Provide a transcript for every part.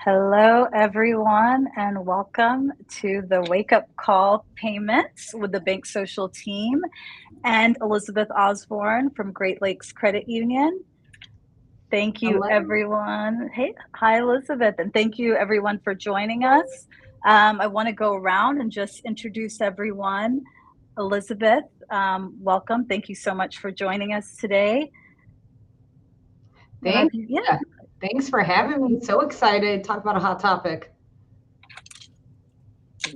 Hello, everyone, and welcome to the Wake Up Call Payments with the BankSocial team and Elizabeth Osborne from Great Lakes Credit Union. Thank you, Hello. everyone. Hey, hi, Elizabeth, and thank you, everyone, for joining us. I want to go around and just introduce everyone. Elizabeth, welcome. Thank you so much for joining us today. And Thank yeah. you. Thanks for having me. So excited to talk about a hot topic.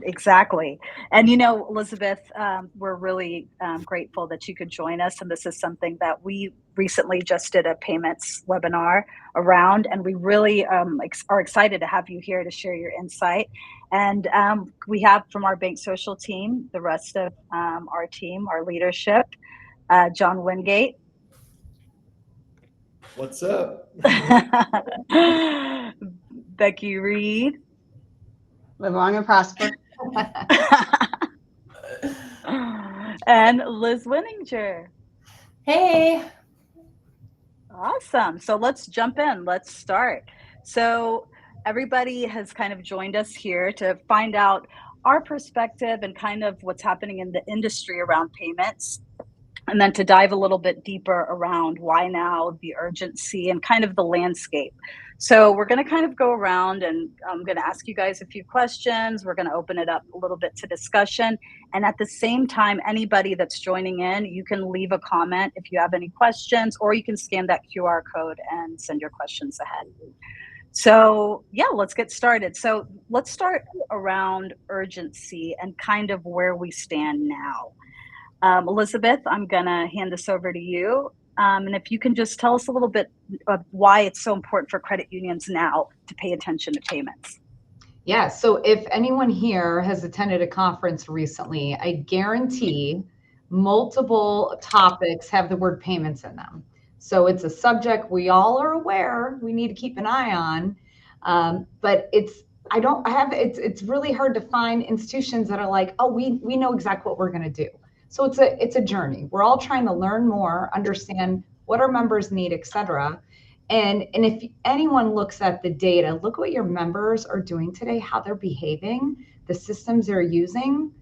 Exactly. And Elizabeth, we're really grateful that you could join us. And this is something that we recently just did a payments webinar around. And we really are excited to have you here to share your insight. And we have from our BankSocial team, the rest of our team, our leadership, John Wingate. What's up? Becky Reed. Live long and prosper. And Liz Winninger. Hey. Awesome. So let's jump in. Let's start. So everybody has kind of joined us here to find out our perspective and kind of what's happening in the industry around payments. And then to dive a little bit deeper around why now, the urgency, and kind of the landscape. So we're going to kind of go around and I'm going to ask you guys a few questions. We're going to open it up a little bit to discussion. And at the same time, anybody that's joining in, you can leave a comment if you have any questions, or you can scan that QR code and send your questions ahead. So yeah, let's get started. So let's start around urgency and kind of where we stand now. Elizabeth, I'm going to hand this over to you. And if you can just tell us a little bit of why it's so important for credit unions now to pay attention to payments. Yeah, so if anyone here has attended a conference recently, I guarantee multiple topics have the word payments in them. So it's a subject we all are aware we need to keep an eye on, but it's really hard to find institutions that are like, oh, we know exactly what we're going to do. So it's a journey. We're all trying to learn more, understand what our members need, et cetera. And if anyone looks at the data, look what your members are doing today, how they're behaving, the systems they're using.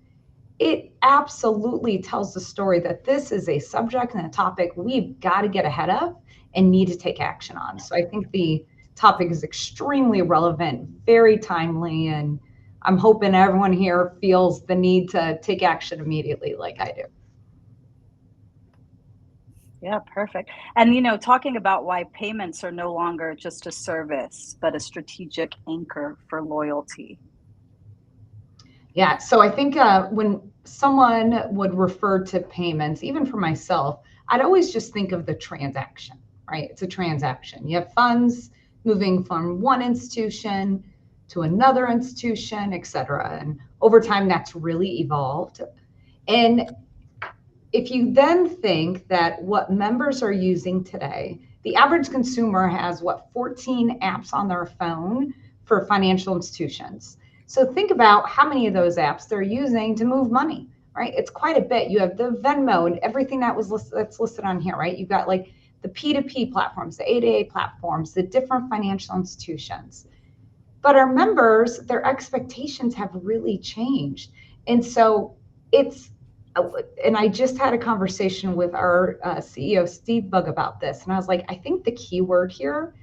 It absolutely tells the story that this is a subject and a topic we've got to get ahead of and need to take action on. So I think the topic is extremely relevant, very timely, and I'm hoping everyone here feels the need to take action immediately like I do. Yeah, perfect. And, talking about why payments are no longer just a service, but a strategic anchor for loyalty. Yeah, so I think when someone would refer to payments, even for myself, I'd always just think of the transaction, right? It's a transaction. You have funds moving from one institution to another institution, et cetera. And over time, that's really evolved. And if you then think that what members are using today, the average consumer has 14 apps on their phone for financial institutions. So think about how many of those apps they're using to move money, right? It's quite a bit. You have the Venmo and everything that's listed on here, right? You've got like the P2P platforms, the A2A platforms, the different financial institutions. But our members, their expectations have really changed. And so and I just had a conversation with our CEO, Steve Bug, about this. And I was like, I think the key word here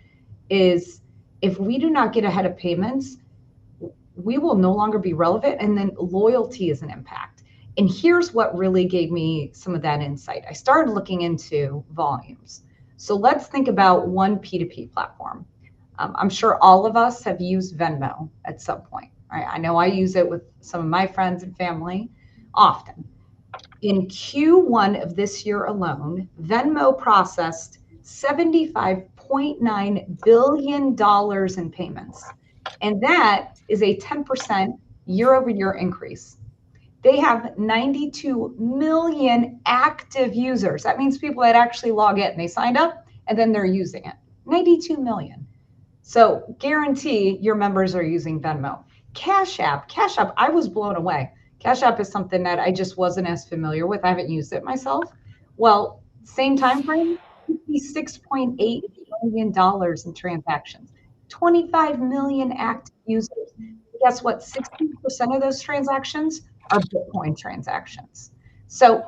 is if we do not get ahead of payments, we will no longer be relevant. And then loyalty is an impact. And here's what really gave me some of that insight. I started looking into volumes. So let's think about one P2P platform. I'm sure all of us have used Venmo at some point. Right? I know I use it with some of my friends and family often. In Q1 of this year alone, Venmo processed $75.9 billion in payments. And that is a 10% year-over-year increase. They have 92 million active users. That means people that actually log in. They signed up and then they're using it. 92 million. So guarantee your members are using Venmo. Cash App, I was blown away. Cash App is something that I just wasn't as familiar with. I haven't used it myself. Well, same time frame, $56.8 billion in transactions. 25 million active users. Guess what? 60% of those transactions are Bitcoin transactions. So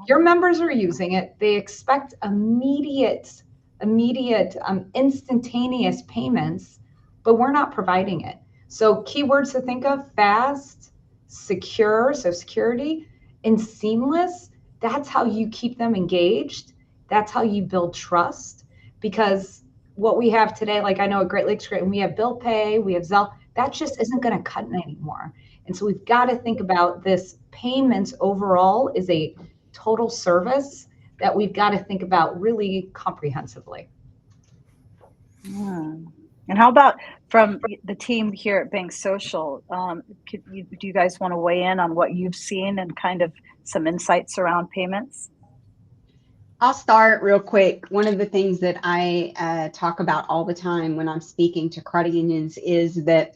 your members are using it. They expect immediate, instantaneous payments, but we're not providing it. So keywords to think of: fast, secure, so security, and seamless. That's how you keep them engaged. That's how you build trust. Because what we have today, like I know at Great Lakes, great, and we have bill pay, we have Zelle, that just isn't going to cut it anymore. And so we've got to think about this. Payments overall is a total service that we've got to think about really comprehensively. And how about from the team here at BankSocial? Do you guys want to weigh in on what you've seen and kind of some insights around payments? I'll start real quick. One of the things that I talk about all the time when I'm speaking to credit unions is that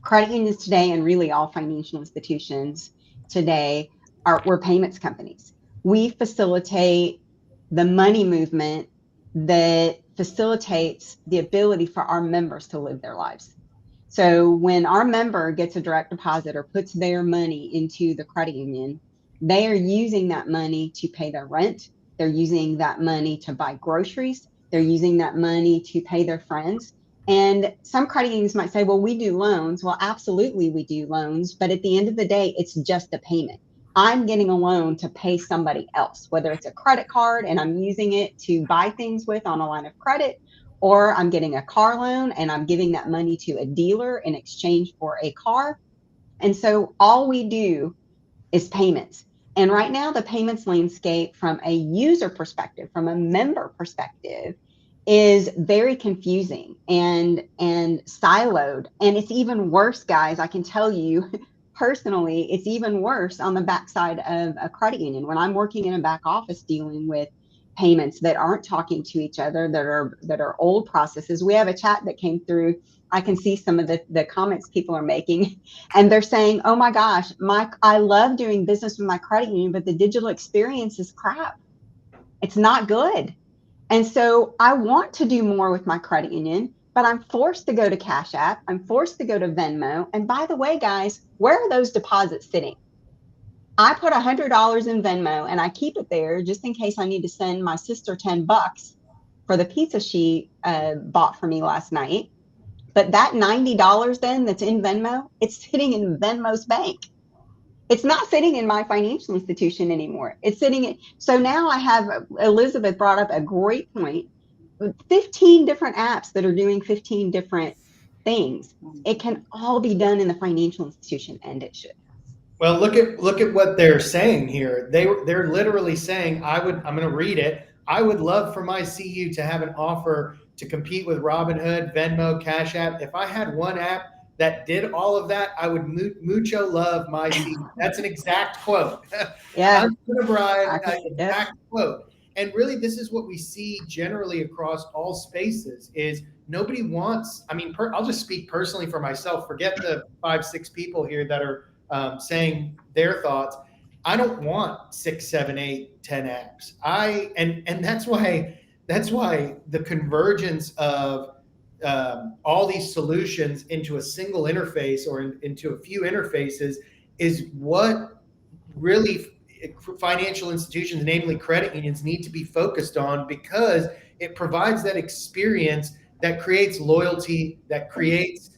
credit unions today, and really all financial institutions today, we're payments companies. We facilitate the money movement that facilitates the ability for our members to live their lives. So when our member gets a direct deposit or puts their money into the credit union, they are using that money to pay their rent. They're using that money to buy groceries. They're using that money to pay their friends. And some credit unions might say, well, we do loans. Well, absolutely, we do loans. But at the end of the day, it's just a payment. I'm getting a loan to pay somebody else, whether it's a credit card and I'm using it to buy things with on a line of credit, or I'm getting a car loan and I'm giving that money to a dealer in exchange for a car. And so all we do is payments. And right now, the payments landscape from a user perspective, from a member perspective, is very confusing and siloed. And it's even worse, guys. I can tell you personally, it's even worse on the backside of a credit union. When I'm working in a back office dealing with payments that aren't talking to each other, that are old processes. We have a chat that came through. I can see some of the comments people are making, and they're saying, oh my gosh, I love doing business with my credit union, but the digital experience is crap. It's not good. And so I want to do more with my credit union, but I'm forced to go to Cash App. I'm forced to go to Venmo. And by the way, guys, where are those deposits sitting? I put $100 in Venmo and I keep it there just in case I need to send my sister $10 for the pizza she bought for me last night. But that $90 then that's in Venmo, it's sitting in Venmo's bank. It's not sitting in my financial institution anymore. It's sitting in. So now I have, Elizabeth brought up a great point, 15 different apps that are doing 15 different things. It can all be done in the financial institution, and it should. Well, look at what they're saying here. They're literally saying, I'm going to read it. I would love for my CU to have an offer to compete with Robinhood, Venmo, Cash App. If I had one app that did all of that, I would mucho love my CU. That's an exact quote. Yeah. I'm going to Brian, exact quote. And really, this is what we see generally across all spaces is nobody wants, I mean, I'll just speak personally for myself. Forget the 5-6 people here that are saying their thoughts. I don't want 6, 7, 8, 10 apps. And that's why the convergence of all these solutions into a single interface or into a few interfaces is what really financial institutions, namely credit unions, need to be focused on, because it provides that experience that creates loyalty, that creates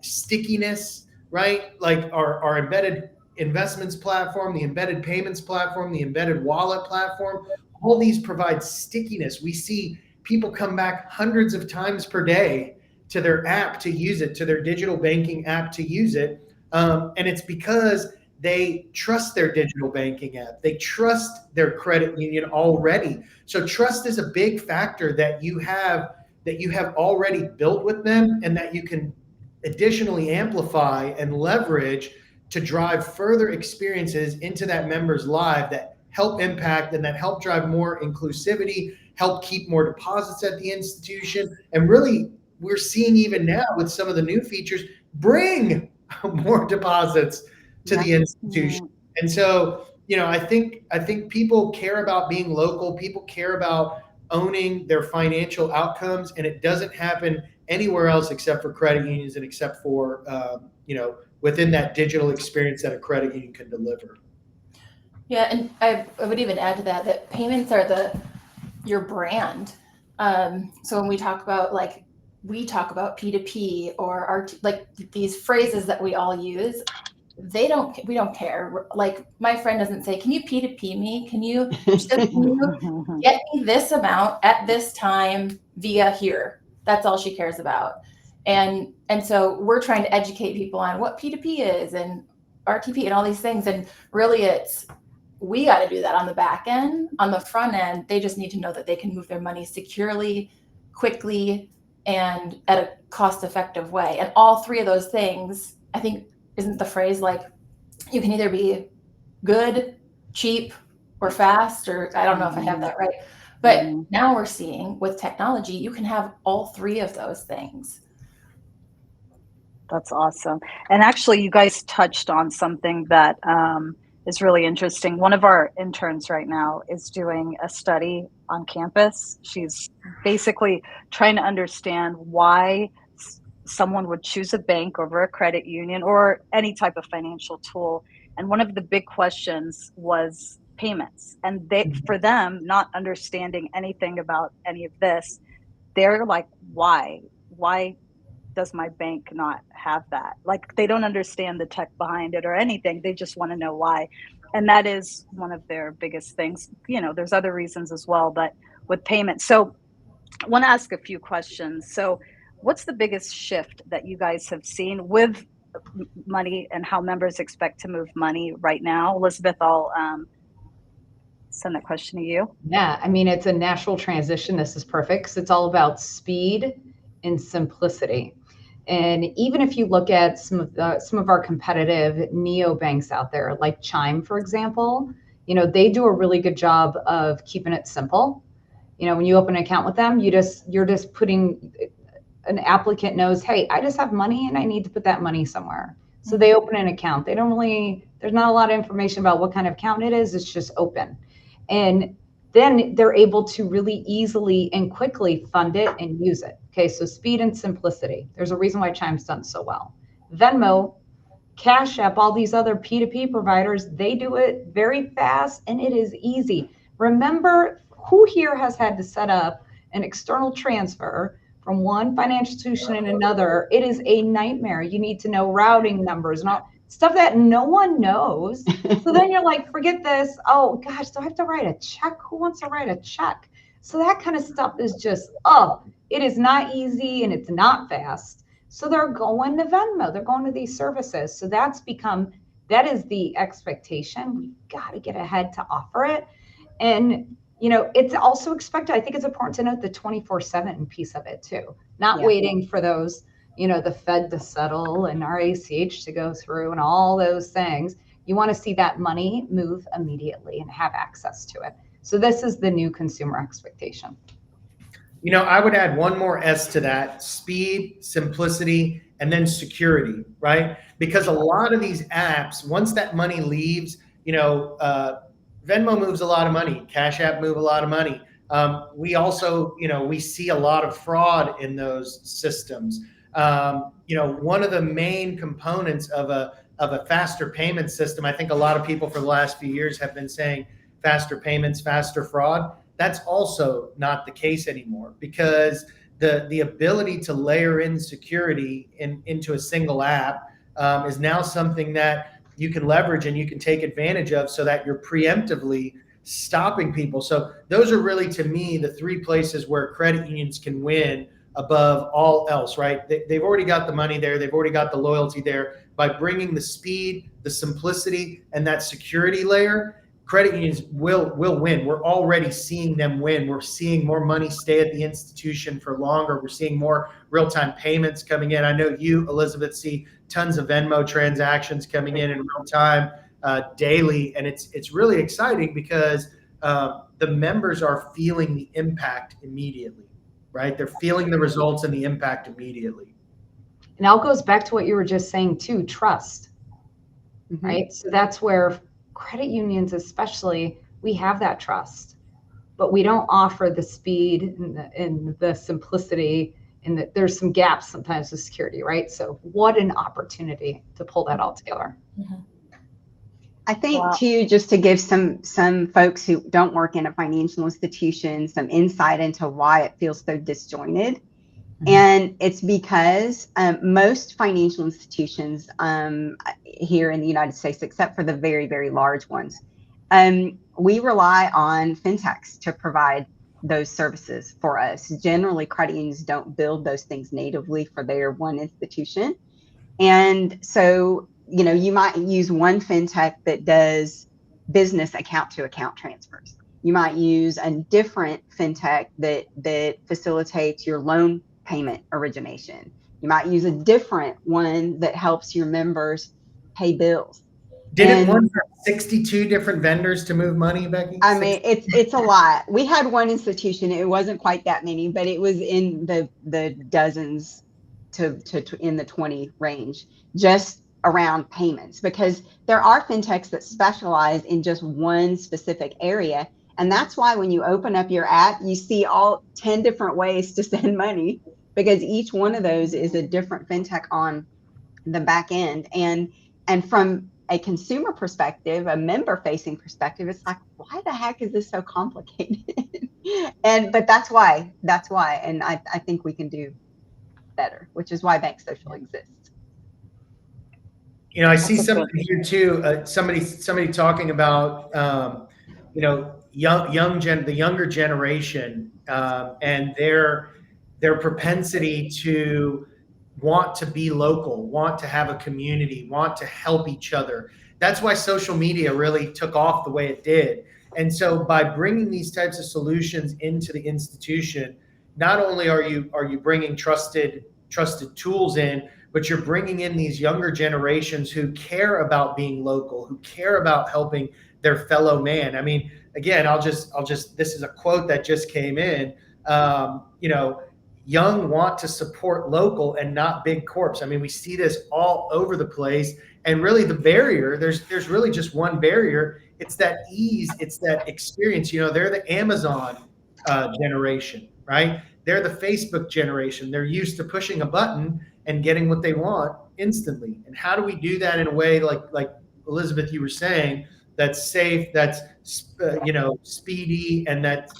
stickiness, right? Like our embedded investments platform, the embedded payments platform, the embedded wallet platform, all these provide stickiness. We see people come back hundreds of times per day to their app to use it, to their digital banking app to use it. And it's because they trust their digital banking app. They trust their credit union already. So trust is a big factor that you have already built with them, and that you can additionally amplify and leverage to drive further experiences into that member's life that help impact and that help drive more inclusivity, help keep more deposits at the institution. And really, we're seeing even now with some of the new features, bring more deposits to the institution. And so, I think people care about being local. People care about owning their financial outcomes, and it doesn't happen anywhere else except for credit unions and except for, within that digital experience that a credit union can deliver. Yeah, and I would even add to that payments are your brand. So when we talk about P2P or these phrases that we all use, we don't care. Like my friend doesn't say, "Can you P2P me? Can you get me this amount at this time via here?" That's all she cares about. And so we're trying to educate people on what P2P is and RTP and all these things. And really we got to do that on the back end. On the front end, they just need to know that they can move their money securely, quickly, and at a cost-effective way. And all three of those things, I think, isn't the phrase like you can either be good, cheap, or fast, or I don't know if I have that right. But now we're seeing with technology, you can have all three of those things. That's awesome. And actually, you guys touched on something that is really interesting. One of our interns right now is doing a study on campus. She's basically trying to understand why someone would choose a bank over a credit union or any type of financial tool. And one of the big questions was payments. And for them, not understanding anything about any of this, they're like, why? Why does my bank not have that? Like, they don't understand the tech behind it or anything. They just want to know why. And that is one of their biggest things. There's other reasons as well, but with payments. So I want to ask a few questions. So what's the biggest shift that you guys have seen with money and how members expect to move money right now? Elizabeth, I'll send that question to you. Yeah, I mean, it's a natural transition. This is perfect because it's all about speed and simplicity. And even if you look at some of our competitive neobanks out there, like Chime, for example, they do a really good job of keeping it simple. When you open an account with them, you're just putting, an applicant knows, hey, I just have money and I need to put that money somewhere. So they open an account. There's not a lot of information about what kind of account it is. It's just open. And then they're able to really easily and quickly fund it and use it. Okay, so speed and simplicity. There's a reason why Chime's done so well. Venmo, Cash App, all these other P2P providers, they do it very fast and it is easy. Remember, who here has had to set up an external transfer from one financial institution and another? It is a nightmare. You need to know routing numbers and all stuff that no one knows. So then you're like, forget this. Oh gosh, do I have to write a check? Who wants to write a check? So that kind of stuff is just, it is not easy and it's not fast. So they're going to Venmo. They're going to these services. So that is the expectation. We've got to get ahead to offer it. And it's also expected. I think it's important to note the 24/7 piece of it too. Not waiting for those, the Fed to settle and our ACH to go through and all those things. You want to see that money move immediately and have access to it. So this is the new consumer expectation. I would add one more S to that: speed, simplicity, and then security, right? Because a lot of these apps, once that money leaves, Venmo moves a lot of money, Cash App move a lot of money. We also, we see a lot of fraud in those systems. One of the main components of a faster payment system, I think a lot of people for the last few years have been saying faster payments, faster fraud. That's also not the case anymore, because the ability to layer in security into a single app is now something that you can leverage and you can take advantage of, so that you're preemptively stopping people. So those are really, to me, the three places where credit unions can win above all else, right? They've already got the money there. They've already got the loyalty there. By bringing the speed, the simplicity, and that security layer, credit unions will win. We're already seeing them win. We're seeing more money stay at the institution for longer. We're seeing more real-time payments coming in. I know you, Elizabeth, see tons of Venmo transactions coming in real time daily. And it's really exciting because the members are feeling the impact immediately, right? They're feeling the results and the impact immediately. And all goes back to what you were just saying too, trust, right? So that's where credit unions, especially, we have that trust, but we don't offer the speed and the simplicity and that there's some gaps sometimes with security, right? So what an opportunity to pull that all together. I think too, just to give some folks who don't work in a financial institution some insight into why it feels so disjointed. And it's because most financial institutions here in the United States, except for the very, very large ones, we rely on fintechs to provide those services for us. Generally, credit unions don't build those things natively for their one institution. And so, you know, you might use one fintech that does business account to account transfers. You might use a different fintech that facilitates your loan payment origination. You might use a different one that helps your members pay bills. Didn't one have 62 different vendors to move money, Becky? I mean, it's a lot. We had one institution, it wasn't quite that many, but it was in the dozens to in the 20 range, just around payments, because there are fintechs that specialize in just one specific area. And that's why when you open up your app, you see all 10 different ways to send money, because each one of those is a different fintech on the back end. And from a consumer perspective, a member facing perspective, it's like, why the heck is this so complicated? But that's why. And I think we can do better, which is why BankSocial exists. You know, I see something here too. Somebody talking about you know, the younger generation and their propensity to want to be local, want to have a community, want to help each other. That's why social media really took off the way it did. And so by bringing these types of solutions into the institution, not only are you bringing trusted tools in, but you're bringing in these younger generations who care about being local, who care about helping their fellow man. I mean, again, I'll just, this is a quote that just came in, you know, young want to support local and not big corps. I mean, we see this all over the place. And really the barrier, there's really just one barrier. It's that ease, it's that experience. You know, they're the Amazon generation, right? They're the Facebook generation. They're used to pushing a button and getting what they want instantly. And how do we do that in a way like Elizabeth, you were saying, that's safe, that's you know, speedy, and that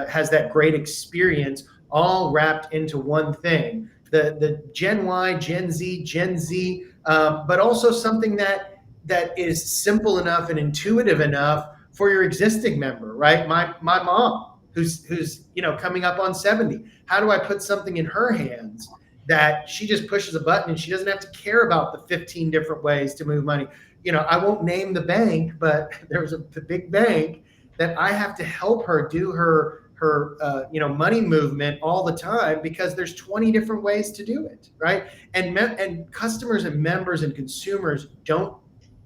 has that great experience, all wrapped into one thing. The Gen Y, Gen Z, but also something that is simple enough and intuitive enough for your existing member, right? My mom, who's you know, coming up on 70. How do I put something in her hands that she just pushes a button and she doesn't have to care about the 15 different ways to move money? You know, I won't name the bank, but there was a big bank that I have to help her do her you know, money movement all the time, because there's 20 different ways to do it, right? And customers and members and consumers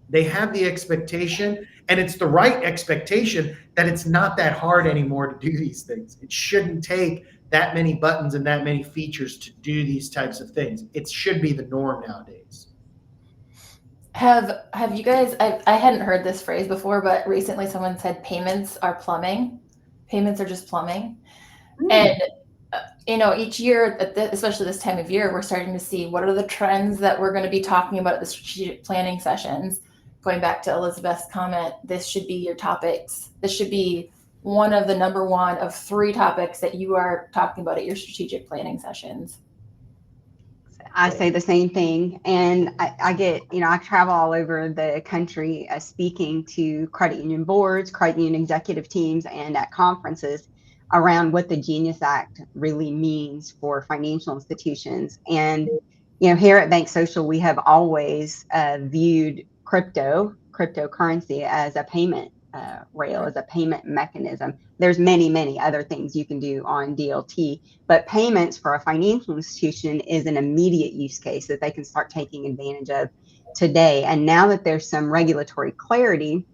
they have the expectation, and it's the right expectation, that it's not that hard anymore to do these things. It shouldn't take that many buttons and that many features to do these types of things. It should be the norm nowadays. Have you guys, I hadn't heard this phrase before, but recently someone said payments are plumbing. Payments are just plumbing. And you know, each year, especially this time of year, we're starting to see what are the trends that we're going to be talking about at the strategic planning sessions. Going back to Elizabeth's comment, this should be your topics. This should be one of the number one of 3 topics that you are talking about at your strategic planning sessions. I say the same thing. And I get, you know, I travel all over the country speaking to credit union boards, credit union executive teams, and at conferences around what the Genius Act really means for financial institutions. And, you know, here at BankSocial, we have always viewed cryptocurrency as a payment rail, as a payment mechanism. There's many other things you can do on DLT, but payments for a financial institution is an immediate use case that they can start taking advantage of today. And now that there's some regulatory clarity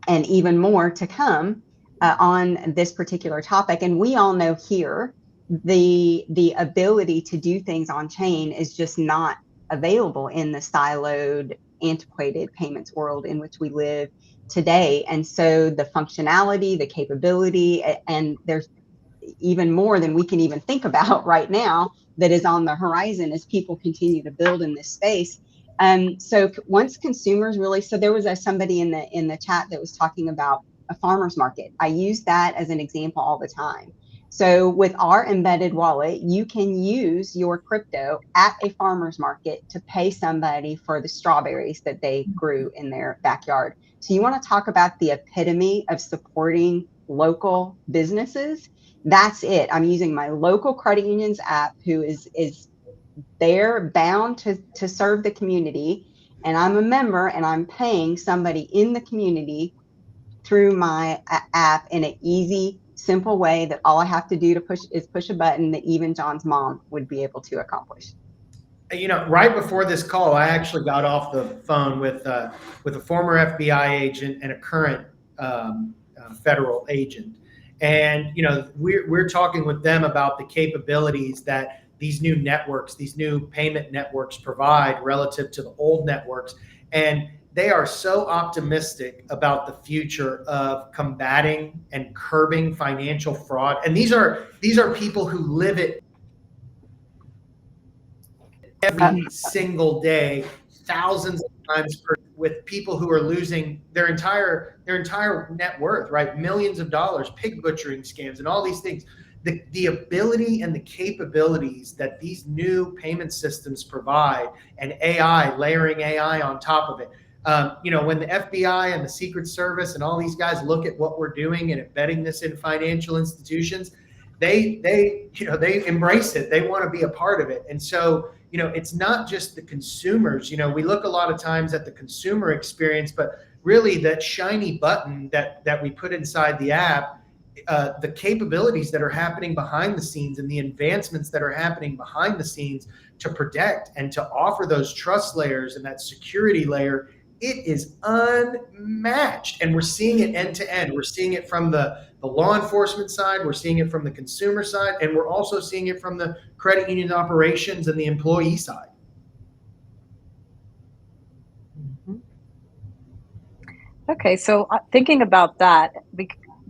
and even more to come on this particular topic, and we all know here the ability to do things on chain is just not available in the siloed, antiquated payments world in which we live today. And so the functionality, the capability, and there's even more than we can even think about right now that is on the horizon as people continue to build in this space. So once consumers really, so there was somebody in the chat that was talking about a farmer's market. I use that as an example all the time. So with our embedded wallet, you can use your crypto at a farmer's market to pay somebody for the strawberries that they grew in their backyard. So you want to talk about the epitome of supporting local businesses? That's it. I'm using my local credit union's app, who is they're bound to serve the community, and I'm a member, and I'm paying somebody in the community through my app in an easy, simple way that all I have to do to push a button that even John's mom would be able to accomplish. You know, right before this call, I actually got off the phone with a former FBI agent and a current federal agent, and you know, we're talking with them about the capabilities that these new networks, these new payment networks provide relative to the old networks, and they are so optimistic about the future of combating and curbing financial fraud. And these are people who live it every single day, thousands of times per, with people who are losing their entire net worth, right? Millions of dollars, pig butchering scams, and all these things. The ability and the capabilities that these new payment systems provide, and AI, layering AI on top of it. You know, when the FBI and the Secret Service and all these guys look at what we're doing and embedding this in financial institutions, they embrace it. They want to be a part of it. And so, you know, it's not just the consumers. You know, we look a lot of times at the consumer experience, but really that shiny button that we put inside the app, the capabilities that are happening behind the scenes and the advancements that are happening behind the scenes to protect and to offer those trust layers and that security layer, it is unmatched. And we're seeing it end to end. We're seeing it from the law enforcement side, we're seeing it from the consumer side, and we're also seeing it from the credit union operations and the employee side. Okay, so thinking about that,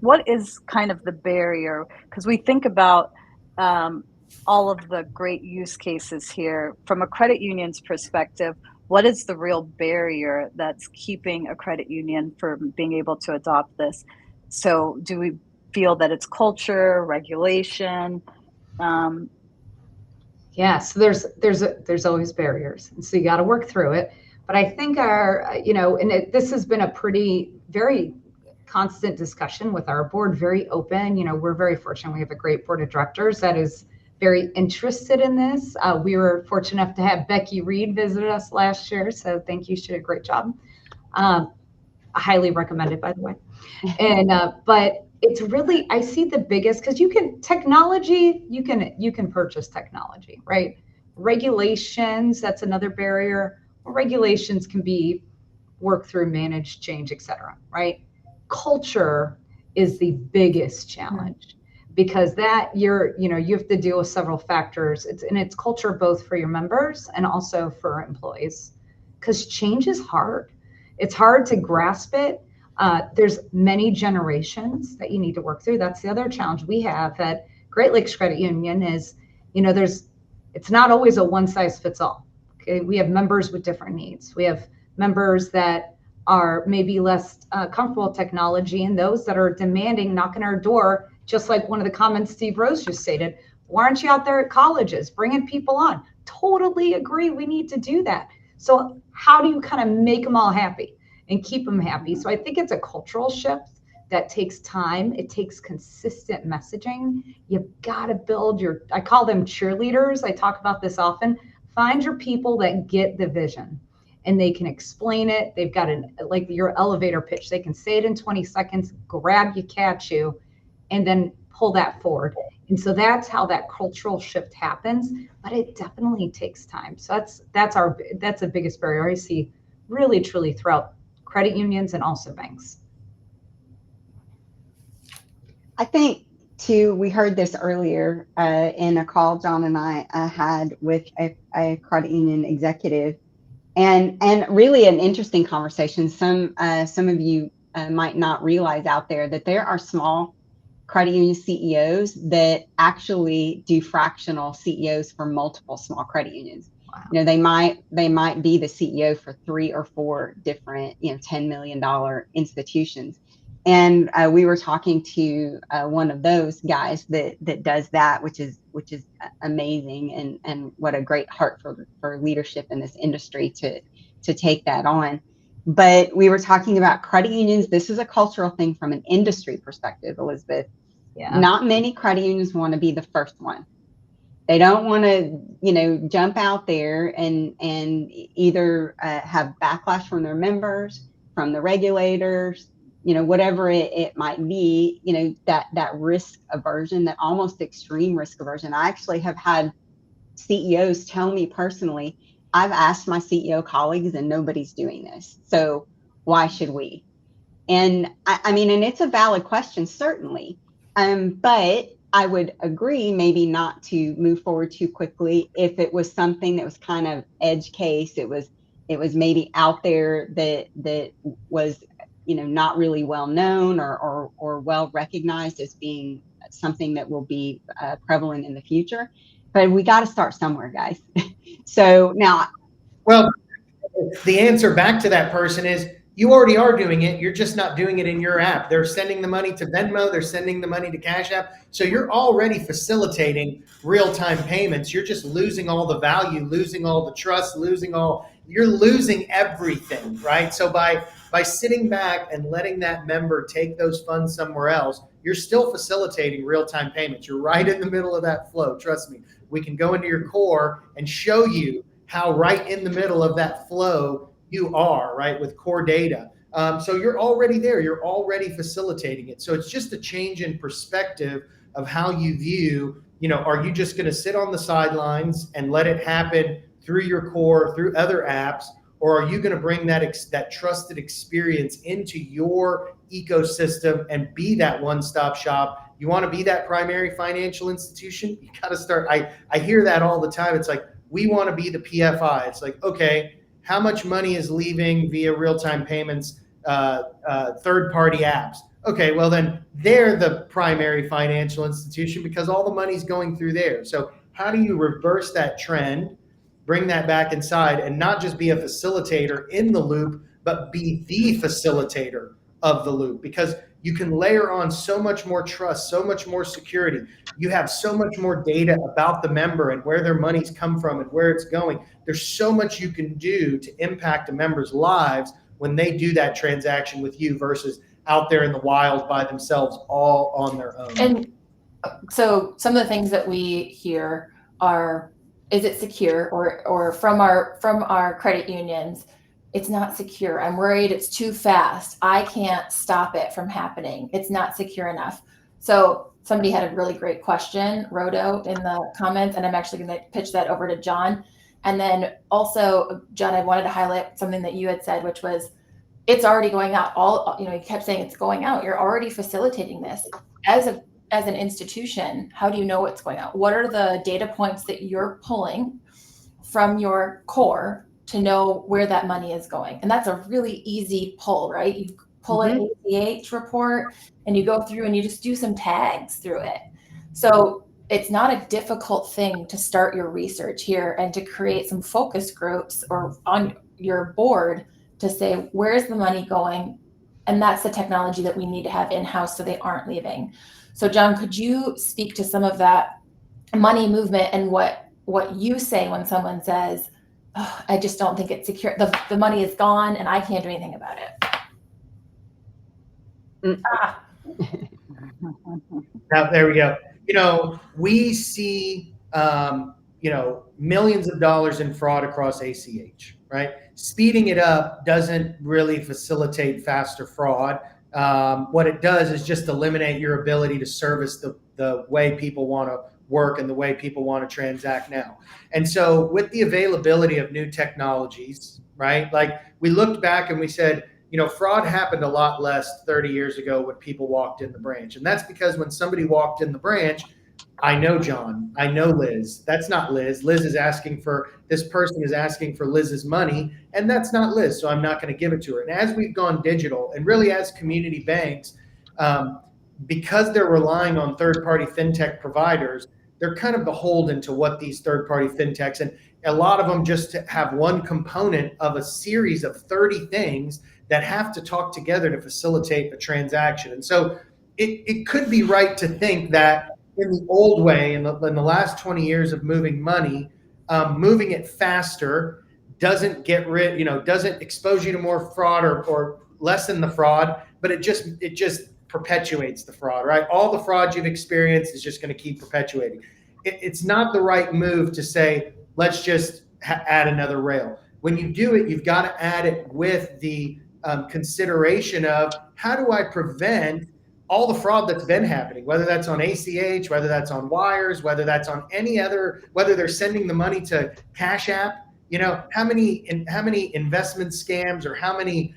what is kind of the barrier? Because we think about all of the great use cases here from a credit union's perspective. What is the real barrier that's keeping a credit union from being able to adopt this? So, do we feel that it's culture, regulation? Yeah, so there's always barriers, and so you got to work through it. But I think this has been a very constant discussion with our board, very open. You know, we're very fortunate. We have a great board of directors that is very interested in this. We were fortunate enough to have Becky Reed visit us last year, so thank you. She did a great job. I highly recommend it, by the way. And but it's really, I see the biggest, because you can purchase technology, right? Regulations, that's another barrier. Regulations can be worked through, managed, change, etc. Right? Culture is the biggest challenge, because that you have to deal with several factors. It's culture both for your members and also for employees, because change is hard. It's hard to grasp it. There's many generations that you need to work through. That's the other challenge we have at Great Lakes Credit Union is, it's not always a one size fits all. Okay, we have members with different needs. We have members that are maybe less comfortable with technology, and those that are demanding, knocking our door, just like one of the comments Steve Rose just stated. Why aren't you out there at colleges bringing people on? Totally agree. We need to do that. So how do you kind of make them all happy and keep them happy? So I think it's a cultural shift that takes time. It takes consistent messaging. You've got to build I call them cheerleaders. I talk about this often. Find your people that get the vision and they can explain it. They've got like your elevator pitch. They can say it in 20 seconds, grab you, catch you, and then pull that forward. And so that's how that cultural shift happens, but it definitely takes time. So that's the biggest barrier I see really truly throughout credit unions and also banks. I think too, we heard this earlier in a call John and I had with a credit union executive, and really an interesting conversation. Some of you might not realize out there that there are small credit union CEOs that actually do fractional CEOs for multiple small credit unions. Wow. You know, they might be the CEO for 3 or 4 different, $10 million institutions. And we were talking to one of those guys that does that, which is amazing, and what a great heart for leadership in this industry to take that on. But we were talking about credit unions. This is a cultural thing from an industry perspective, Elizabeth. Yeah. Not many credit unions want to be the first one. They don't want to, jump out there and either have backlash from their members, from the regulators, whatever it might be, that risk aversion, that almost extreme risk aversion. I actually have had CEOs tell me personally, I've asked my CEO colleagues and nobody's doing this. So why should we? And I mean, and it's a valid question, certainly. But I would agree maybe not to move forward too quickly if it was something that was kind of edge case. It was maybe out there that was, not really well known or well recognized as being something that will be prevalent in the future. But we got to start somewhere, guys. So now, well, the answer back to that person is, you already are doing it. You're just not doing it in your app. They're sending the money to Venmo. They're sending the money to Cash App. So you're already facilitating real-time payments. You're just losing all the value, losing all the trust, you're losing everything, right? So by sitting back and letting that member take those funds somewhere else, you're still facilitating real-time payments. You're right in the middle of that flow. Trust me. We can go into your core and show you how right in the middle of that flow you are, right, with core data. So you're already there. You're already facilitating it. So it's just a change in perspective of how you view, are you just going to sit on the sidelines and let it happen through your core, through other apps, or are you going to bring that trusted experience into your ecosystem and be that one-stop shop? You want to be that primary financial institution? You got to start. I hear that all the time. It's like, we want to be the PFI. It's like, okay, how much money is leaving via real-time payments, third-party apps? Okay, well then they're the primary financial institution because all the money's going through there. So how do you reverse that trend, bring that back inside, and not just be a facilitator in the loop, but be the facilitator of the loop? Because you can layer on so much more trust, so much more security. You have so much more data about the member and where their money's come from and where it's going. There's so much you can do to impact a member's lives when they do that transaction with you versus out there in the wild by themselves, all on their own. And so some of the things that we hear are, is it secure? Or from our credit unions, it's not secure. I'm worried it's too fast. I can't stop it from happening. It's not secure enough. So somebody had a really great question, Rodo, in the comments, and I'm actually going to pitch that over to John. And then also, John, I wanted to highlight something that you had said, which was, it's already going out. You kept saying it's going out. You're already facilitating this. As an institution, how do you know what's going out? What are the data points that you're pulling from your core to know where that money is going? And that's a really easy pull, right? You pull an ACH report and you go through and you just do some tags through it. So it's not a difficult thing to start your research here and to create some focus groups or on your board to say, where's the money going? And that's the technology that we need to have in-house so they aren't leaving. So John, could you speak to some of that money movement and what you say when someone says, oh, I just don't think it's secure. The money is gone and I can't do anything about it. Now, there we go. We see, millions of dollars in fraud across ACH, right? Speeding it up doesn't really facilitate faster fraud. What it does is just eliminate your ability to service the way people want to work and the way people want to transact now. And so with the availability of new technologies, right? Like we looked back and we said, fraud happened a lot less 30 years ago when people walked in the branch. And that's because when somebody walked in the branch, I know John, I know Liz. That's not Liz. This person is asking for Liz's money, and that's not Liz, so I'm not going to give it to her. And as we've gone digital, and really as community banks, because they're relying on third-party fintech providers, they're kind of beholden to what these third-party fintechs, and a lot of them just have one component of a series of 30 things that have to talk together to facilitate a transaction. And so it could be right to think that in the old way, in the last 20 years of moving money, moving it faster doesn't doesn't expose you to more fraud or lessen the fraud, but it just perpetuates the fraud, right? All the fraud you've experienced is just going to keep perpetuating. It's not the right move to say, let's just add another rail. When you do it, you've got to add it with the consideration of how do I prevent all the fraud that's been happening, whether that's on ACH, whether that's on wires, whether that's on any other, whether they're sending the money to Cash App, how many investment scams or how many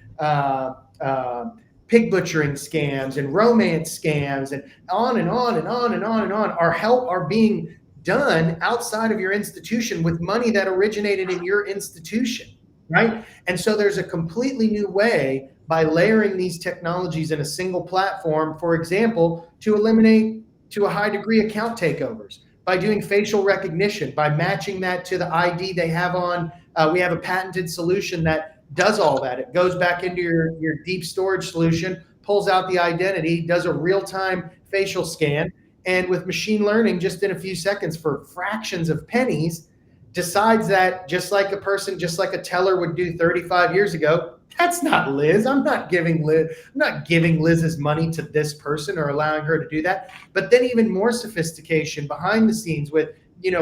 pig butchering scams and romance scams and on and on and on and on and on are being done outside of your institution with money that originated in your institution, right? And so there's a completely new way by layering these technologies in a single platform, for example, to eliminate to a high degree account takeovers, by doing facial recognition, by matching that to the ID they have on. We have a patented solution that does all that. It goes back into your deep storage solution, pulls out the identity, does a real-time facial scan, and with machine learning, just in a few seconds for fractions of pennies, decides that just like a teller would do 35 years ago, that's not Liz. I'm not giving Liz's money to this person or allowing her to do that. But then even more sophistication behind the scenes with,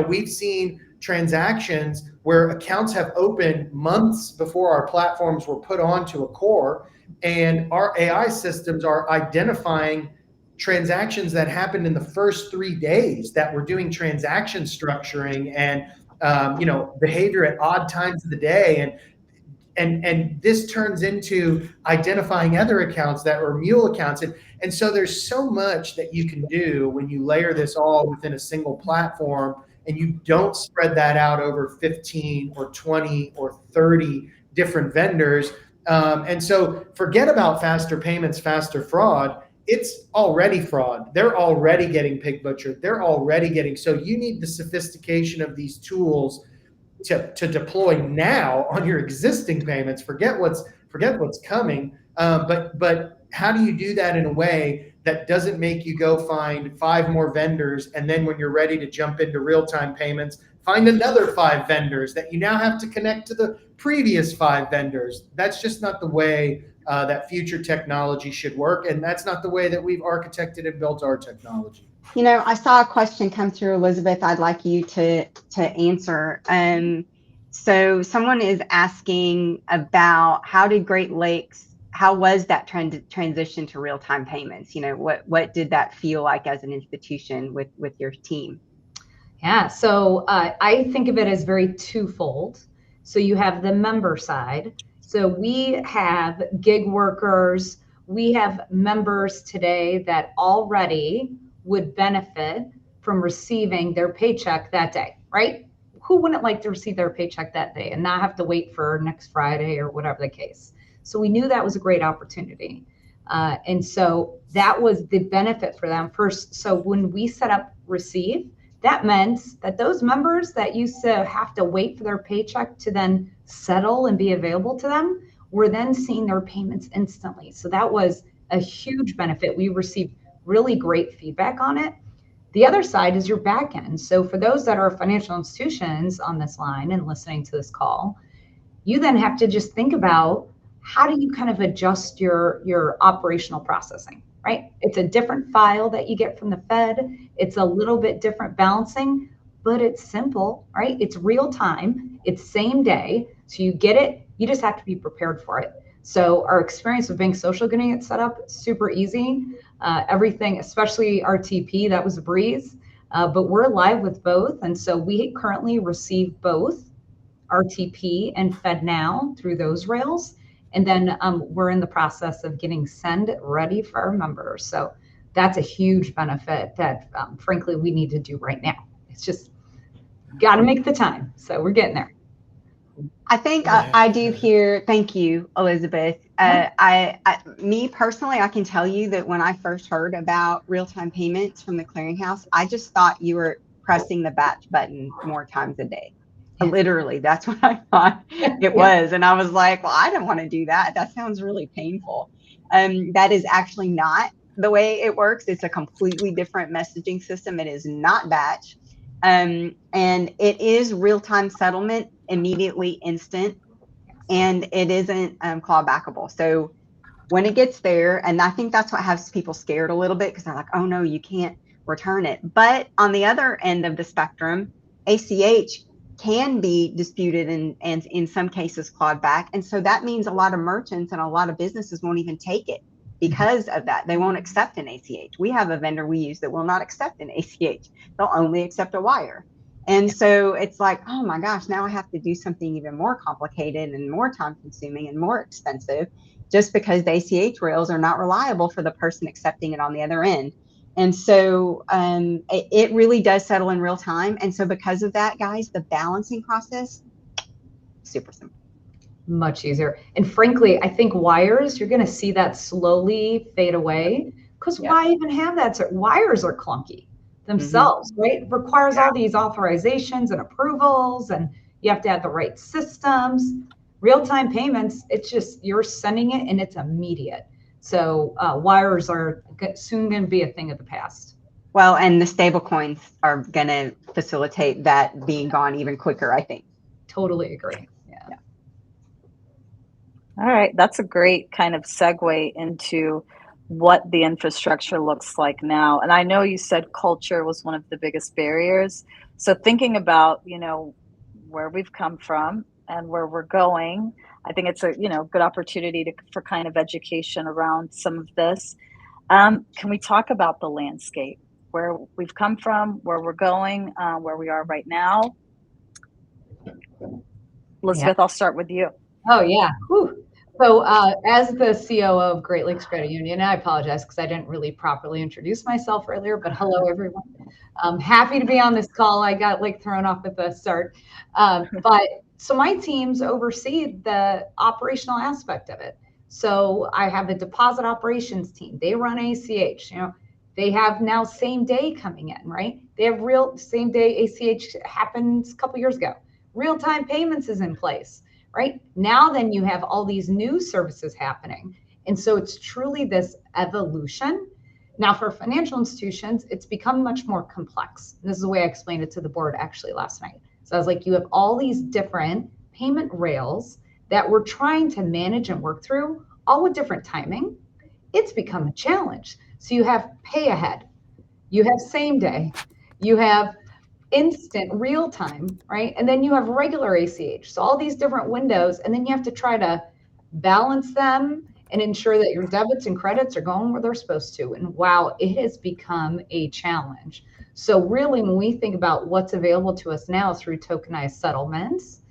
we've seen transactions where accounts have opened months before our platforms were put onto a core, and our AI systems are identifying transactions that happened in the first 3 days that were doing transaction structuring and behavior at odd times of the day, and this turns into identifying other accounts that were mule accounts, and so there's so much that you can do when you layer this all within a single platform, and you don't spread that out over 15 or 20 or 30 different vendors. And so forget about faster payments, faster fraud. It's already fraud. They're already getting pig butchered. So you need the sophistication of these tools to deploy now on your existing payments. Forget what's coming. But how do you do that in a way that doesn't make you go find 5 more vendors, and then when you're ready to jump into real-time payments, find another 5 vendors that you now have to connect to the previous 5 vendors? That's just not the way that future technology should work, and that's not the way that we've architected and built our technology. I saw a question come through, Elizabeth. I'd like you to answer. So someone is asking about how was that transition to real-time payments? What did that feel like as an institution with your team? Yeah, so I think of it as very twofold. So you have the member side. So we have gig workers. We have members today that already would benefit from receiving their paycheck that day, right? Who wouldn't like to receive their paycheck that day and not have to wait for next Friday or whatever the case? So we knew that was a great opportunity. And so that was the benefit for them first. So when we set up Receive, that meant that those members that used to have to wait for their paycheck to then settle and be available to them were then seeing their payments instantly. So that was a huge benefit. We received really great feedback on it. The other side is your back end. So for those that are financial institutions on this line and listening to this call, you then have to just think about how do you kind of adjust your operational processing, right? It's a different file that you get from the Fed. It's a little bit different balancing, but it's simple, right? It's real time. It's same day. So you get it. You just have to be prepared for it. So our experience with BankSocial getting it set up, super easy. Everything, especially RTP, that was a breeze. But we're live with both. And so we currently receive both RTP and FedNow through those rails. And then we're in the process of getting Send ready for our members. So that's a huge benefit that, frankly, we need to do right now. It's just got to make the time. So we're getting there. I think I do hear, thank you, Elizabeth. Me personally, I can tell you that when I first heard about real-time payments from the clearinghouse, I just thought you were pressing the batch button more times a day. Literally, that's what I thought it was. And I was like, well, I don't want to do that. That sounds really painful. That is actually not the way it works. It's a completely different messaging system. It is not batch. And it is real-time settlement, immediately instant, and it isn't clawbackable. So when it gets there, and I think that's what has people scared a little bit, because they're like, oh no, you can't return it. But on the other end of the spectrum, ACH can be disputed and in some cases clawed back. And so that means a lot of merchants and a lot of businesses won't even take it because of that. They won't accept an ACH. We have a vendor we use that will not accept an ACH. They'll only accept a wire. And so it's like, oh my gosh, now I have to do something even more complicated and more time consuming and more expensive, just because the ACH rails are not reliable for the person accepting it on the other end. And so it really does settle in real time. And so because of that, guys, the balancing process, super simple. Much easier. And frankly, I think wires, you're going to see that slowly fade away, because why even have that? So wires are clunky themselves, right? It requires all these authorizations and approvals, and you have to have the right systems. Real-time payments, it's just you're sending it and it's immediate. So wires are soon going to be a thing of the past. Well, and the stable coins are going to facilitate that being gone even quicker, I think. Totally agree. Yeah. All right, that's a great kind of segue into what the infrastructure looks like now. And I know you said culture was one of the biggest barriers. So thinking about, where we've come from and where we're going, I think it's a, good opportunity for kind of education around some of this. Can we talk about the landscape, where we've come from, where we're going, where we are right now? Elizabeth, I'll start with you. Oh, yeah. Whew. So as the COO of Great Lakes Credit Union, I apologize because I didn't really properly introduce myself earlier, but hello, everyone. I'm happy to be on this call. I got thrown off at the start. So my teams oversee the operational aspect of it. So I have a deposit operations team. They run ACH. They have now same day coming in, right? They have real same day ACH happened a couple years ago. Real-time payments is in place. Right now, then you have all these new services happening. And so it's truly this evolution. Now for financial institutions, it's become much more complex. And this is the way I explained it to the board actually last night. So I was like, you have all these different payment rails that we're trying to manage and work through, all with different timing. It's become a challenge. So you have pay ahead, you have same day, you have instant real time, right? And then you have regular ACH. So all these different windows, and then you have to try to balance them and ensure that your debits and credits are going where they're supposed to. And wow, it has become a challenge. So really, when we think about what's available to us now through tokenized settlements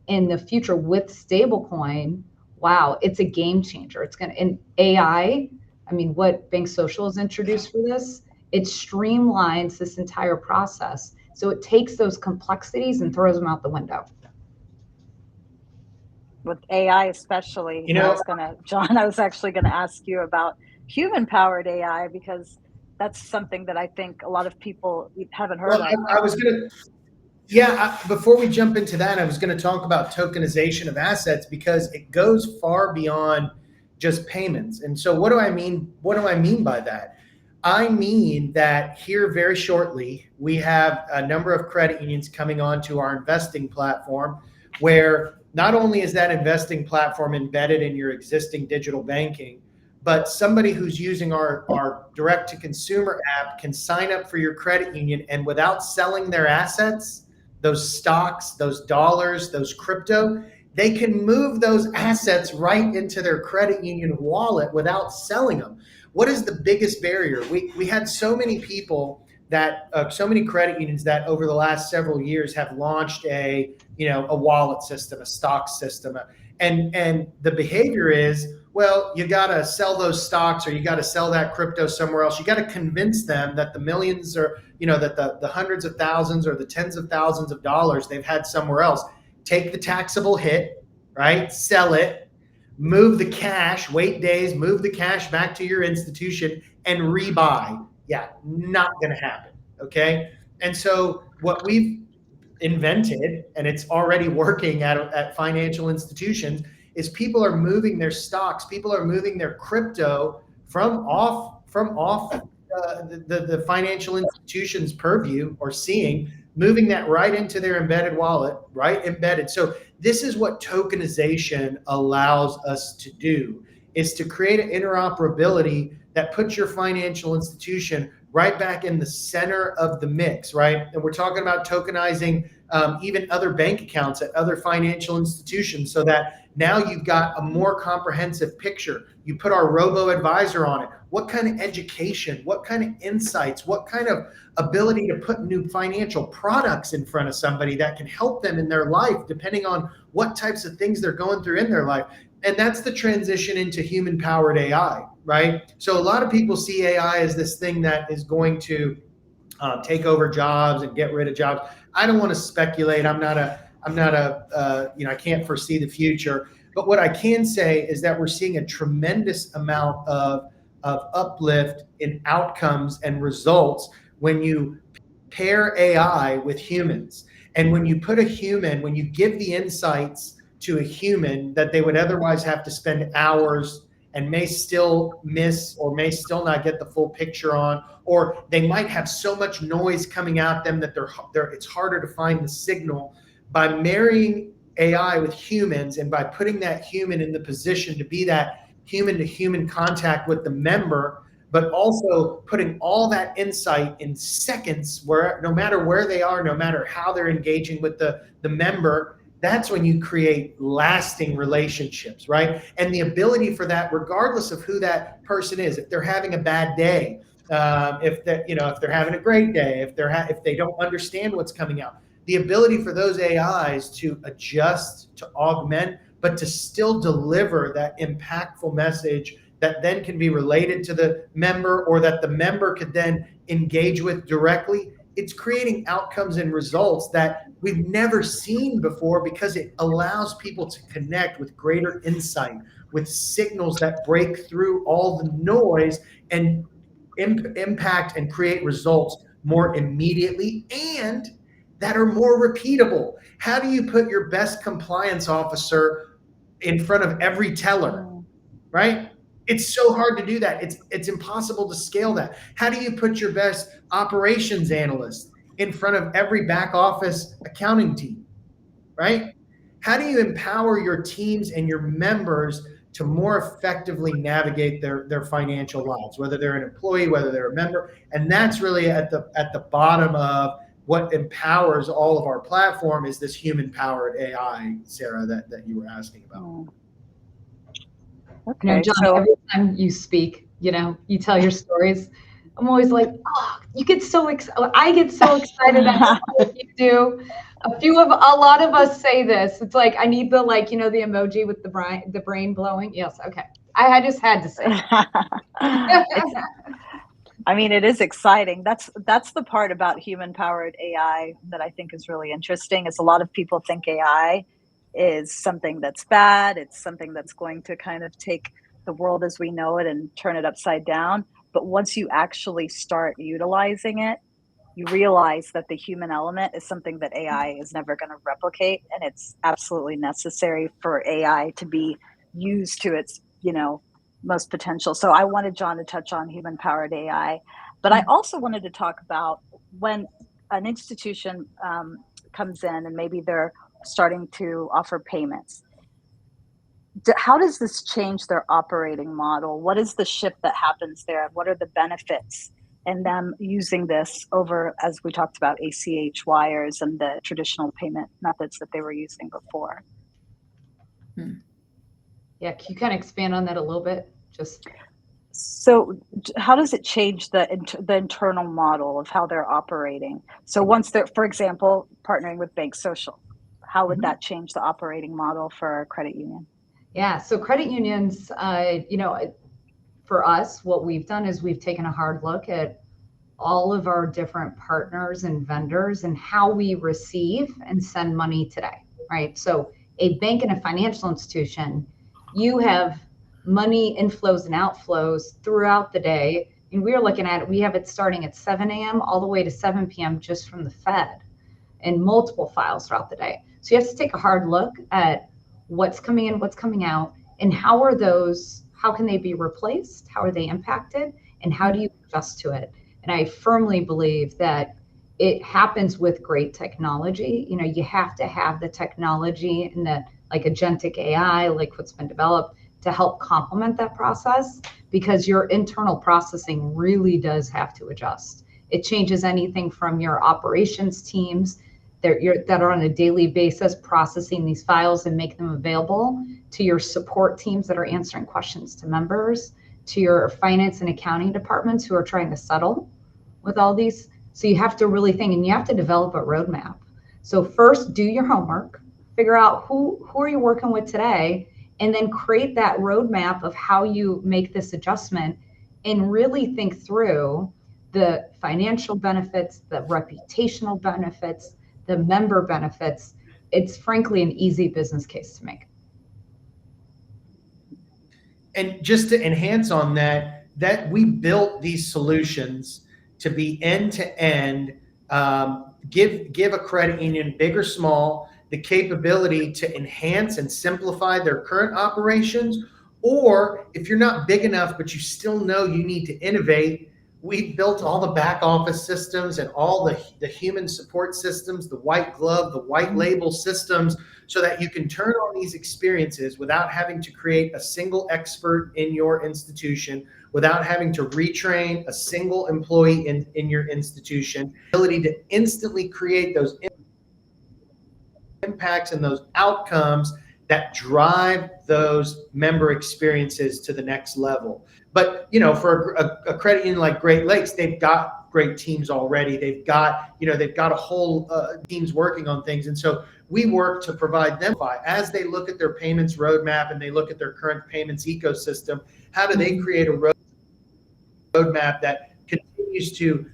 in the future with stablecoin, wow, it's a game changer. It's going to, and AI, what BankSocial has introduced for this, it streamlines this entire process. So it takes those complexities and throws them out the window. With AI especially, John, I was actually going to ask you about human-powered AI, because that's something that I think a lot of people haven't heard of. I was going to, before we jump into that, I was going to talk about tokenization of assets, because it goes far beyond just payments. And so what do I mean? What do I mean by that? I mean that here very shortly, we have a number of credit unions coming onto our investing platform, where not only is that investing platform embedded in your existing digital banking, but somebody who's using our direct-to-consumer app can sign up for your credit union, and without selling their assets, those stocks, those dollars, those crypto, they can move those assets right into their credit union wallet without selling them. What is the biggest barrier? We had so many people that, so many credit unions that over the last several years have launched a wallet system, a stock system. And the behavior is, well, you got to sell those stocks, or you got to sell that crypto somewhere else. You got to convince them that the millions, or, that the hundreds of thousands or the tens of thousands of dollars they've had somewhere else, take the taxable hit, right? Sell it, move the cash, wait days, move the cash back to your institution and rebuy. Yeah, not going to happen. Okay. And so what we've invented, and it's already working at financial institutions, is people are moving their stocks, people are moving their crypto from off the financial institution's purview or seeing, moving that right into their embedded wallet, right embedded. So this is what tokenization allows us to do, is to create an interoperability that puts your financial institution right back in the center of the mix, right? And we're talking about tokenizing even other bank accounts at other financial institutions, so that now you've got a more comprehensive picture. You put our robo-advisor on it. What kind of education, what kind of insights, what kind of ability to put new financial products in front of somebody that can help them in their life, depending on what types of things they're going through in their life. And that's the transition into human-powered AI, right? So a lot of people see AI as this thing that is going to take over jobs and get rid of jobs. I don't want to speculate. I can't foresee the future. But what I can say is that we're seeing a tremendous amount of uplift in outcomes and results when you pair AI with humans. And when you put a human, when you give the insights to a human that they would otherwise have to spend hours and may still miss or may still not get the full picture on, or they might have so much noise coming at them that it's harder to find the signal. By marrying AI with humans and by putting that human in the position to be that human to human contact with the member, but also putting all that insight in seconds, where no matter where they are, no matter how they're engaging with the member, that's when you create lasting relationships, right? And the ability for that, regardless of who that person is, if they're having a bad day, if they're having a great day, if they don't understand what's coming out, the ability for those AIs to adjust, to augment, but to still deliver that impactful message that then can be related to the member, or that the member could then engage with directly. It's creating outcomes and results that we've never seen before, because it allows people to connect with greater insight, with signals that break through all the noise and impact and create results more immediately, and that are more repeatable. How do you put your best compliance officer in front of every teller, right? It's so hard to do that. It's impossible to scale that. How do you put your best operations analyst in front of every back office accounting team, right? How do you empower your teams and your members to more effectively navigate their financial lives, whether they're an employee, whether they're a member? And that's really at the bottom of what empowers all of our platform, is this human-powered AI, Sara, that you were asking about. Okay, John, so every time you speak, you tell your stories, I'm always like, oh, you get so excited. I get so excited at what you do. A lot of us say this. It's like, I need the, the emoji with the brain blowing. Yes. Okay. I just had to say it. I mean, it is exciting. That's the part about human-powered AI that I think is really interesting, is a lot of people think AI is something that's bad. It's something that's going to kind of take the world as we know it and turn it upside down. But once you actually start utilizing it, you realize that the human element is something that AI is never going to replicate. And it's absolutely necessary for AI to be used to its, most potential. So I wanted John to touch on human-powered AI, but I also wanted to talk about when an institution comes in and maybe they're starting to offer payments. How does this change their operating model? What is the shift that happens there? What are the benefits in them using this over, as we talked about, ACH wires and the traditional payment methods that they were using before? Yeah, can you kind of expand on that a little bit? So how does it change the internal model of how they're operating? So once they're, for example, partnering with BankSocial, how would that change the operating model for a credit union? Yeah, so credit unions, for us, what we've done is we've taken a hard look at all of our different partners and vendors and how we receive and send money today, right? So a bank and a financial institution you have money inflows and outflows throughout the day. And we're looking at it, we have it starting at 7 a.m. all the way to 7 p.m. just from the Fed, and multiple files throughout the day. So you have to take a hard look at what's coming in, what's coming out, and how can they be replaced? How are they impacted? And how do you adjust to it? And I firmly believe that it happens with great technology. You know, you have to have the technology and the like agentic AI, like what's been developed to help complement that process, because your internal processing really does have to adjust. It changes anything from your operations teams that are on a daily basis processing these files and make them available, to your support teams that are answering questions to members, to your finance and accounting departments who are trying to settle with all these. So you have to really think, and you have to develop a roadmap. So first, do your homework, figure out who are you working with today, and then create that roadmap of how you make this adjustment, and really think through the financial benefits, the reputational benefits, the member benefits. It's frankly an easy business case to make. And just to enhance on that, we built these solutions to be end to end, give a credit union, big or small, the capability to enhance and simplify their current operations. Or if you're not big enough, but you still know you need to innovate, we built all the back office systems and all the human support systems, the white glove, the white label systems, so that you can turn on these experiences without having to create a single expert in your institution, without having to retrain a single employee in your institution. Ability to instantly create those impacts and those outcomes that drive those member experiences to the next level. But, you know, for a credit union like Great Lakes, they've got great teams already. They've got a whole teams working on things. And so we work to provide them, as they look at their payments roadmap and they look at their current payments ecosystem, how do they create a roadmap that continues to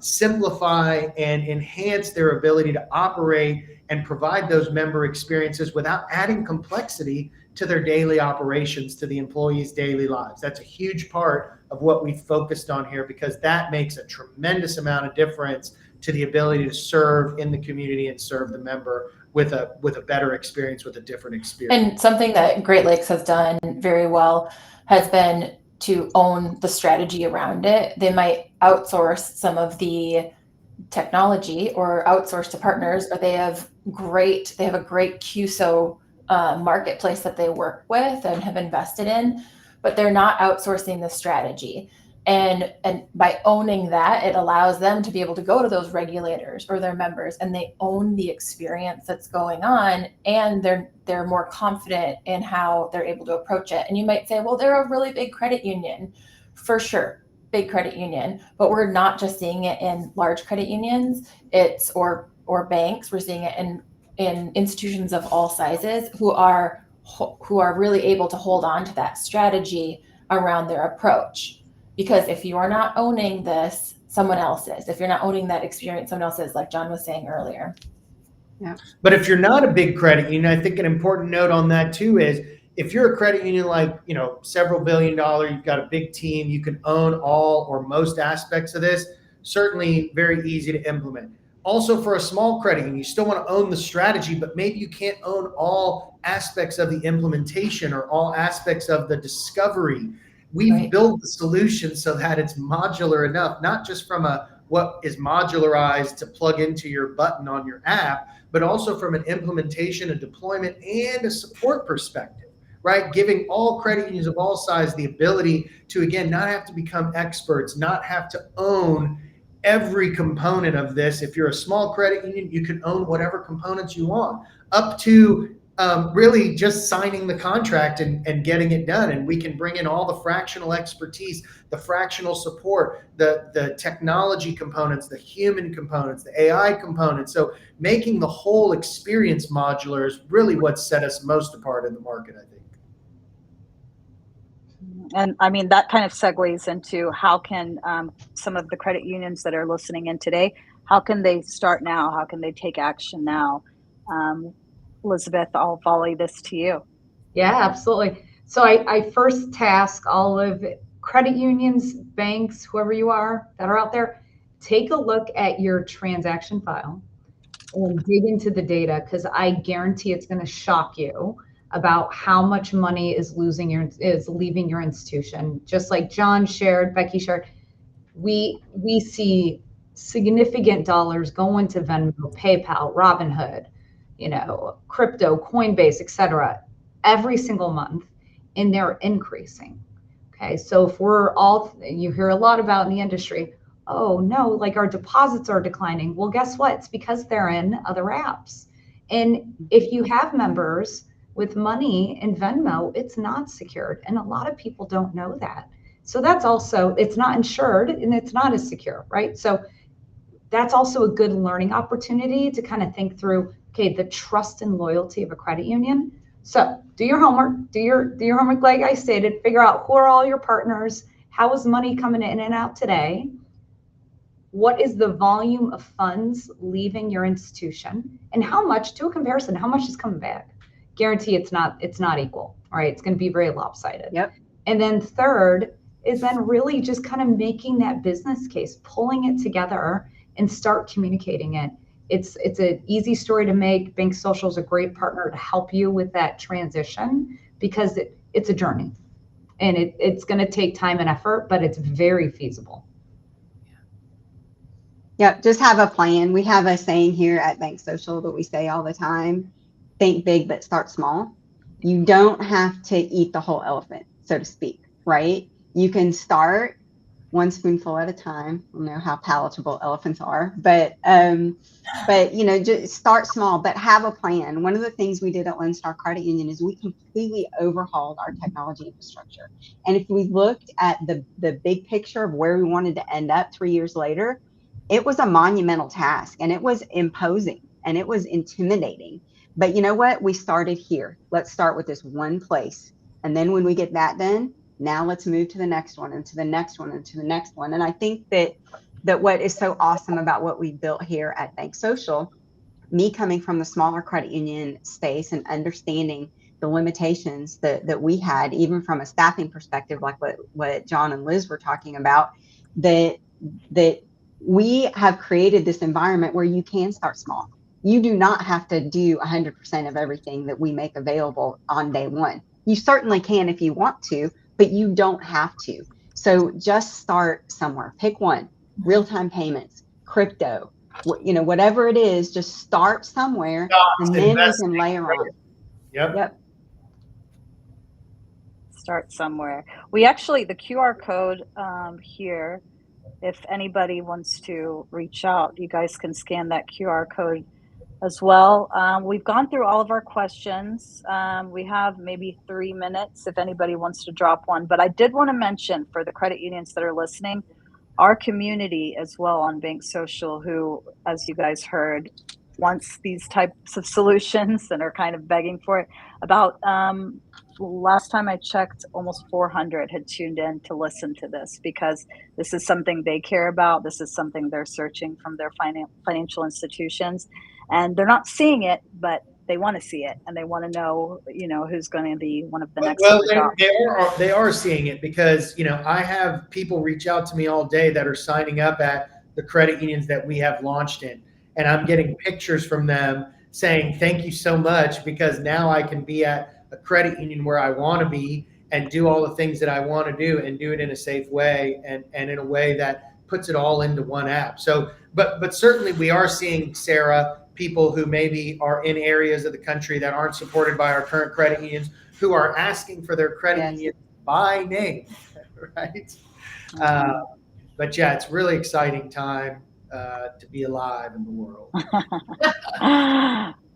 simplify and enhance their ability to operate and provide those member experiences without adding complexity to their daily operations, to the employees' daily lives. That's a huge part of what we focused on here, because that makes a tremendous amount of difference to the ability to serve in the community and serve the member with a better experience, with a different experience. And something that Great Lakes has done very well has been to own the strategy around it. They might outsource some of the technology or outsource to partners, but they have a great QSO marketplace that they work with and have invested in, but they're not outsourcing the strategy. And by owning that, it allows them to be able to go to those regulators or their members, and they own the experience that's going on, and they're more confident in how they're able to approach it. And you might say, well, they're a really big credit union. For sure, big credit union, but we're not just seeing it in large credit unions, or banks. We're seeing it in institutions of all sizes who are really able to hold on to that strategy around their approach. Because if you are not owning this, someone else is. If you're not owning that experience, someone else is, like John was saying earlier. Yeah. But if you're not a big credit union, I think an important note on that too is, if you're a credit union like, you know, several $billion, you've got a big team, you can own all or most aspects of this, certainly very easy to implement. Also, for a small credit union, you still want to own the strategy, but maybe you can't own all aspects of the implementation or all aspects of the discovery. We've built the solution so that it's modular enough, not just from what is modularized to plug into your button on your app, but also from an implementation, a deployment, and a support perspective, right? Giving all credit unions of all sizes the ability to, again, not have to become experts, not have to own every component of this. If you're a small credit union, you can own whatever components you want, up to really just signing the contract and getting it done. And we can bring in all the fractional expertise, the fractional support, the technology components, the human components, the AI components. So making the whole experience modular is really what set us most apart in the market, I think. And I mean, that kind of segues into how can some of the credit unions that are listening in today, how can they start now? How can they take action now? Elizabeth, I'll volley this to you. Yeah, absolutely. So I first task all of credit unions, banks, whoever you are that are out there, take a look at your transaction file and dig into the data, because I guarantee it's going to shock you about how much money is leaving your institution. Just like John shared, Becky shared, we see significant dollars going to Venmo, PayPal, Robinhood, crypto, Coinbase, etc. every single month, and they're increasing. Okay, so if you hear a lot about in the industry, oh no, like our deposits are declining. Well, guess what? It's because they're in other apps. And if you have members with money in Venmo, it's not secured. And a lot of people don't know that. So that's also, it's not insured and it's not as secure, right? So that's also a good learning opportunity to kind of think through, okay, the trust and loyalty of a credit union. So do your homework, do your homework like I stated, figure out who are all your partners, how is money coming in and out today, what is the volume of funds leaving your institution, and how much, to a comparison, how much is coming back. Guarantee it's not equal, all right? It's going to be very lopsided. Yep. And then third is then really just kind of making that business case, pulling it together and start communicating it. It's an easy story to make. BankSocial is a great partner to help you with that transition, because it's a journey, and it's going to take time and effort, but it's very feasible. Yep, just have a plan. We have a saying here at BankSocial that we say all the time: think big, but start small. You don't have to eat the whole elephant, so to speak, right? You can start one spoonful at a time. I don't know how palatable elephants are, but just start small, but have a plan. One of the things we did at Lone Star Credit Union is we completely overhauled our technology infrastructure. And if we looked at the big picture of where we wanted to end up 3 years later, it was a monumental task, and it was imposing, and it was intimidating. But you know what? We started here. Let's start with this one place. And then when we get that done, now let's move to the next one, and to the next one, and to the next one. And I think that what is so awesome about what we built here at BankSocial, me coming from the smaller credit union space and understanding the limitations that we had, even from a staffing perspective, like what John and Liz were talking about, that we have created this environment where you can start small. You do not have to do 100% of everything that we make available on day one. You certainly can if you want to, but you don't have to. So just start somewhere. Pick one: real-time payments, crypto, whatever it is, just start somewhere, and then we can layer on. Yep. Start somewhere. We actually, the QR code here, if anybody wants to reach out, you guys can scan that QR code as well. We've gone through all of our questions. We have maybe 3 minutes if anybody wants to drop one. But I did want to mention, for the credit unions that are listening, our community as well on BankSocial, who, as you guys heard, wants these types of solutions and are kind of begging for it. About last time I checked, almost 400 had tuned in to listen to this, because this is something they care about. This is something they're searching from their financial institutions, and they're not seeing it, but they want to see it, and they want to know, who's going to be one of the next Well, to adopt. they are seeing it, because I have people reach out to me all day that are signing up at the credit unions that we have launched in, and I'm getting pictures from them saying thank you so much, because now I can be at a credit union where I want to be and do all the things that I want to do, and do it in a safe way, and in a way that puts it all into one app. So, but certainly we are seeing, Sara, people who maybe are in areas of the country that aren't supported by our current credit unions, who are asking for their credit union by name, right? But yeah, it's really exciting time to be alive in the world.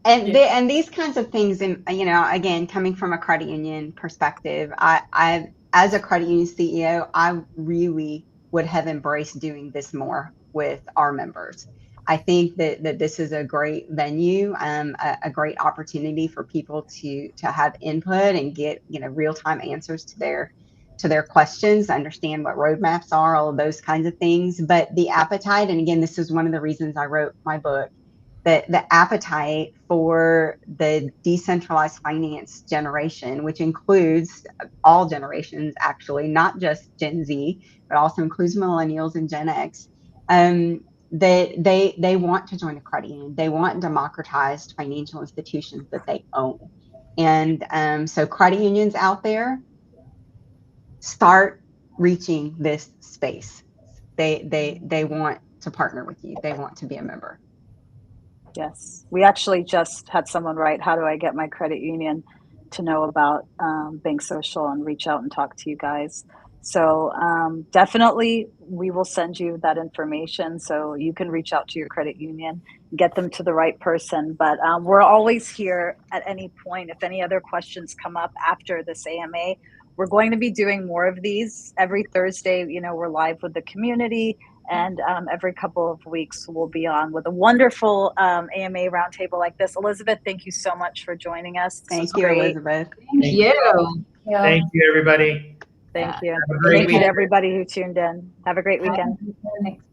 And these kinds of things, and again, coming from a credit union perspective, I as a credit union CEO, I really would have embraced doing this more with our members. I think that this is a great venue, a great opportunity for people to have input and get real-time answers to their questions, understand what roadmaps are, all of those kinds of things. But the appetite, and again, this is one of the reasons I wrote my book, the appetite for the decentralized finance generation, which includes all generations, actually, not just Gen Z, but also includes millennials and Gen X. They want to join a credit union. They want democratized financial institutions that they own. And so credit unions out there, start reaching this space. They want to partner with you. They want to be a member. Yes, we actually just had someone write, how do I get my credit union to know about BankSocial and reach out and talk to you guys? So definitely we will send you that information so you can reach out to your credit union, get them to the right person. But we're always here at any point. If any other questions come up after this AMA, we're going to be doing more of these every Thursday. You know, we're live with the community. And every couple of weeks, we'll be on with a wonderful AMA roundtable like this. Elizabeth, thank you so much for joining us. This was Thank you, great. Elizabeth. Thank you. Thank you, everybody. Thank you. Have a great Thank you to weekend. everybody who tuned in. Have a great weekend. Thanks.